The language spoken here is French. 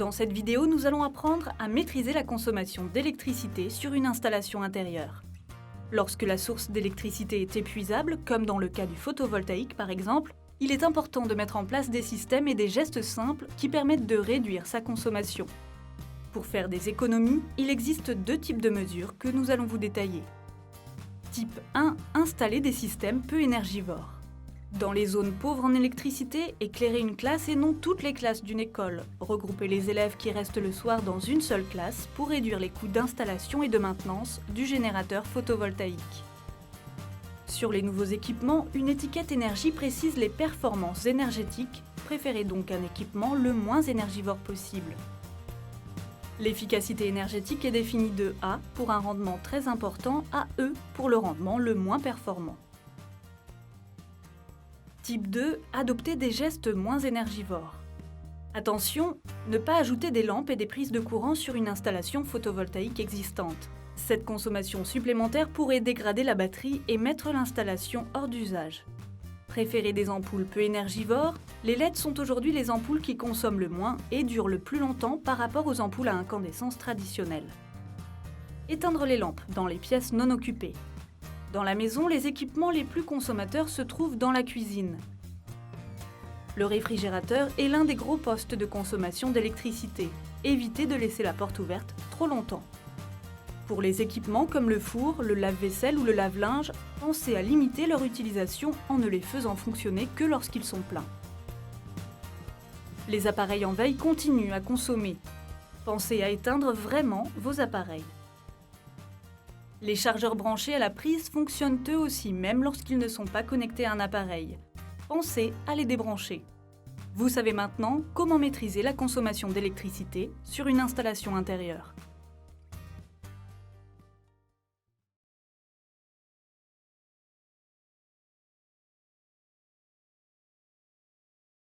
Dans cette vidéo, nous allons apprendre à maîtriser la consommation d'électricité sur une installation intérieure. Lorsque la source d'électricité est épuisable, comme dans le cas du photovoltaïque par exemple, il est important de mettre en place des systèmes et des gestes simples qui permettent de réduire sa consommation. Pour faire des économies, il existe deux types de mesures que nous allons vous détailler. Type 1. Installer des systèmes peu énergivores. Dans les zones pauvres en électricité, éclairer une classe et non toutes les classes d'une école. Regrouper les élèves qui restent le soir dans une seule classe pour réduire les coûts d'installation et de maintenance du générateur photovoltaïque. Sur les nouveaux équipements, une étiquette énergie précise les performances énergétiques. Préférez donc un équipement le moins énergivore possible. L'efficacité énergétique est définie de A pour un rendement très important à E pour le rendement le moins performant. Type 2. Adopter des gestes moins énergivores. Attention, ne pas ajouter des lampes et des prises de courant sur une installation photovoltaïque existante. Cette consommation supplémentaire pourrait dégrader la batterie et mettre l'installation hors d'usage. Préférez des ampoules peu énergivores. Les LED sont aujourd'hui les ampoules qui consomment le moins et durent le plus longtemps par rapport aux ampoules à incandescence traditionnelles. Éteindre les lampes dans les pièces non occupées. Dans la maison, les équipements les plus consommateurs se trouvent dans la cuisine. Le réfrigérateur est l'un des gros postes de consommation d'électricité. Évitez de laisser la porte ouverte trop longtemps. Pour les équipements comme le four, le lave-vaisselle ou le lave-linge, pensez à limiter leur utilisation en ne les faisant fonctionner que lorsqu'ils sont pleins. Les appareils en veille continuent à consommer. Pensez à éteindre vraiment vos appareils. Les chargeurs branchés à la prise fonctionnent eux aussi, même lorsqu'ils ne sont pas connectés à un appareil. Pensez à les débrancher. Vous savez maintenant comment maîtriser la consommation d'électricité sur une installation intérieure.